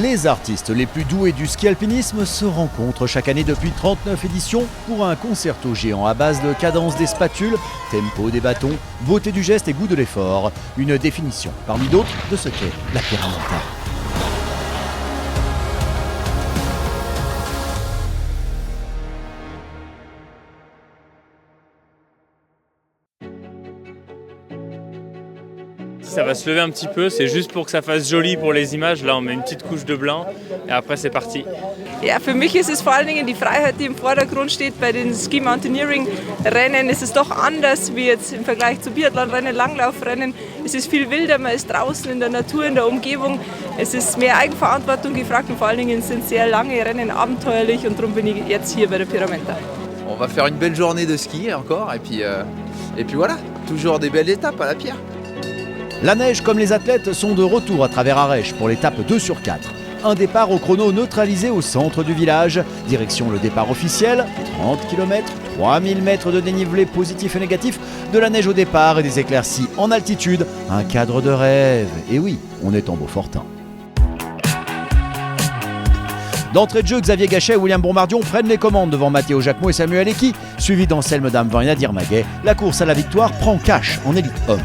Les artistes les plus doués du ski alpinisme se rencontrent chaque année depuis 39 éditions pour un concerto géant à base de cadence des spatules, tempo des bâtons, beauté du geste et goût de l'effort. Une définition parmi d'autres de ce qu'est la Pyramenta. Ça va se lever un petit peu, c'est juste pour que ça fasse joli pour les images. Là, on met une petite couche de blanc et après, c'est parti. Ja, für mich ist es vor allen Dingen die Freiheit, die im Vordergrund steht. Bei den Ski Mountaineering Rennen ist es doch anders wie jetzt im Vergleich zu Biathlonrennen, Langlaufrennen. Es ist viel wilder, man ist draußen in der Natur, in der Umgebung. Es ist mehr Eigenverantwortung gefragt und vor allen Dingen sind sehr lange Rennen abenteuerlich und darum bin ich jetzt hier bei der Pyramenta. On va faire une belle journée de ski encore et puis voilà, toujours des belles étapes à la pierre. La neige comme les athlètes sont de retour à travers Arèche pour l'étape 2 sur 4. Un départ au chrono neutralisé au centre du village. Direction le départ officiel, 30 km, 3000 mètres de dénivelé positif et négatif, de la neige au départ et des éclaircies en altitude. Un cadre de rêve. Et oui, on est en Beaufortin. D'entrée de jeu, Xavier Gachet et William Bombardion prennent les commandes devant Matteo Jacquemot et Samuel Eki, suivi d'Anselme Damevin et Nadir Maguet. La course à la victoire prend cash en élite homme.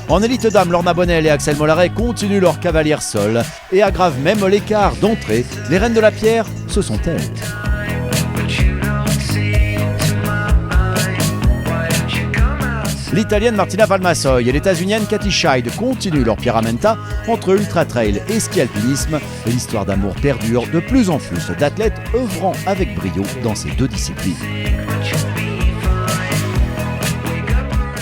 En élite dame, Lorna Bonnel et Axel Mollaret continuent leur cavalière seule et aggravent même l'écart d'entrée. Les reines de la pierre, ce sont elles. L'italienne Martina Palmasoy et l'états-unienne Katy Scheid continuent leur Pyramenta entre ultra trail et ski alpinisme. L'histoire d'amour perdure, de plus en plus d'athlètes œuvrant avec brio dans ces deux disciplines.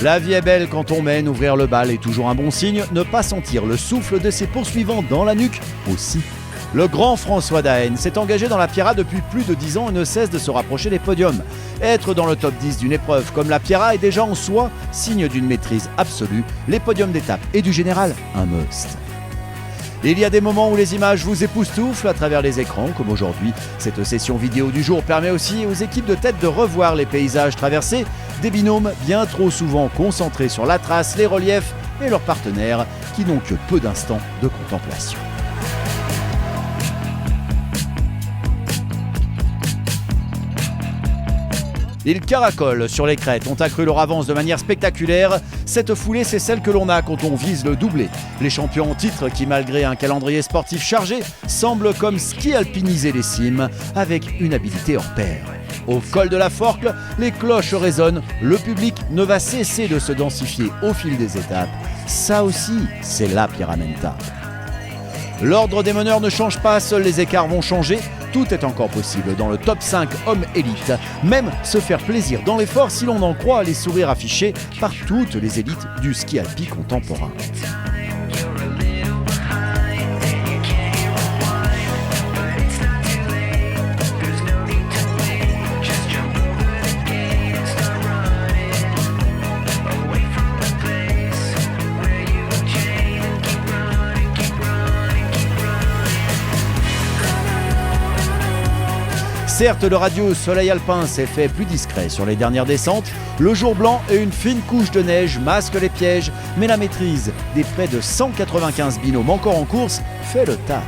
La vie est belle quand on mène, ouvrir le bal est toujours un bon signe, ne pas sentir le souffle de ses poursuivants dans la nuque aussi. Le grand François Daen s'est engagé dans la Pierra depuis plus de 10 ans et ne cesse de se rapprocher des podiums. Être dans le top 10 d'une épreuve comme la Pierra est déjà en soi signe d'une maîtrise absolue, les podiums d'étape et du général, un must. Il y a des moments où les images vous époustouflent à travers les écrans, comme aujourd'hui. Cette session vidéo du jour permet aussi aux équipes de tête de revoir les paysages traversés, des binômes bien trop souvent concentrés sur la trace, les reliefs et leurs partenaires qui n'ont que peu d'instants de contemplation. Ils caracolent sur les crêtes, ont accru leur avance de manière spectaculaire. Cette foulée, c'est celle que l'on a quand on vise le doublé. Les champions en titre qui, malgré un calendrier sportif chargé, semblent comme ski alpiniser les cimes avec une habileté hors pair. Au col de la Forcle, les cloches résonnent, le public ne va cesser de se densifier au fil des étapes. Ça aussi, c'est la Pyramenta. L'ordre des meneurs ne change pas, seuls les écarts vont changer. Tout est encore possible dans le top 5 hommes élite. Même se faire plaisir dans l'effort si l'on en croit les sourires affichés par toutes les élites du ski alpi contemporain. Certes, le radieux soleil alpin s'est fait plus discret sur les dernières descentes. Le jour blanc et une fine couche de neige masquent les pièges, mais la maîtrise des près de 195 binômes encore en course fait le taf.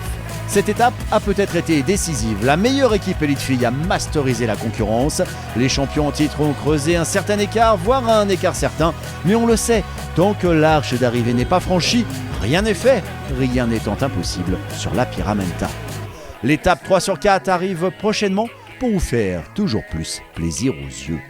Cette étape a peut-être été décisive. La meilleure équipe élite fille a masterisé la concurrence. Les champions en titre ont creusé un certain écart, voire un écart certain. Mais on le sait, tant que l'arche d'arrivée n'est pas franchie, rien n'est fait, rien n'étant impossible sur la Pyramenta. L'étape 3 sur 4 arrive prochainement pour vous faire toujours plus plaisir aux yeux.